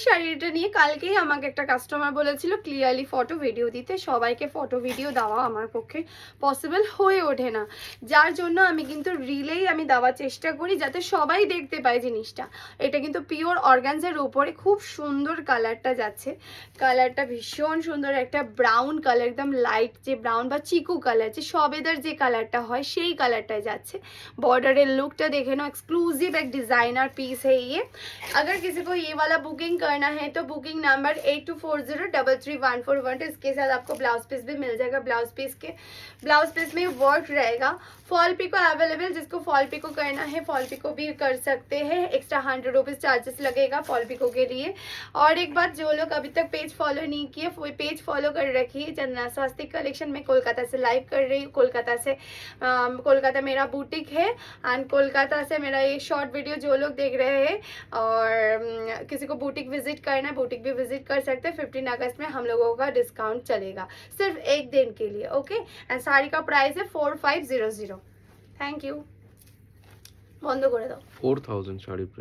শাড়িটা নিয়ে কালকেই আমাকে একটা কাস্টমার বলেছিল ক্লিয়ারলি ফটো ভিডিও দিতে, সবাইকে ফটো ভিডিও দেওয়া আমার পক্ষে পসিবল হয়ে ওঠে না, যার জন্য আমি কিন্তু রিলেই আমি দেওয়ার চেষ্টা করি যাতে সবাই দেখতে পায় জিনিসটা। এটা কিন্তু পিওর অর্গানজার উপরে খুব সুন্দর কালারটা যাচ্ছে, কালারটা ভীষণ সুন্দর একটা ব্রাউন কালার, একদম লাইট যে ব্রাউন বা চিকু কালার, যে সবেদার যে কালারটা হয় সেই কালারটায় যাচ্ছে। बॉर्डर लुकটা দেখে নাও, एक्सक्लूसिव एक डिज़ाइनर पीस है ये। अगर किसी को ये वाला बुकिंग करना है तो बुकिंग नंबर 8240333141, इसके साथ आपको ब्लाउज पीस भी मिल जाएगा। ब्लाउज पीस में वर्क रहेगा। फॉल पिको अवेलेबल, जिसको फॉल पिको करना है फॉल पिको भी कर सकते हैं, एक्स्ट्रा 100 रुपीज़ चार्जेस लगेगा फॉल पिको के लिए। और एक बात, जो लोग अभी तक पेज फॉलो नहीं किए वो पेज फॉलो कर रखिए। चंदना स्वास्तिक कलेक्शन में कोलकाता से लाइव कर रही हूँ, कोलकाता मेरा बुटीक है एंड कोलकाता से मेरा ये शॉर्ट वीडियो जो लोग देख रहे हैं और किसी को बुटीक विजिट करना है बुटीक भी विजिट कर सकते हैं। 15 अगस्त में हम लोगों का डिस्काउंट चलेगा सिर्फ एक दिन के लिए, ओके। एंड साड़ी का प्राइस है 4500। Thank you. বন্ধ করে দাও। 4000 শাড়ি প্রাইস।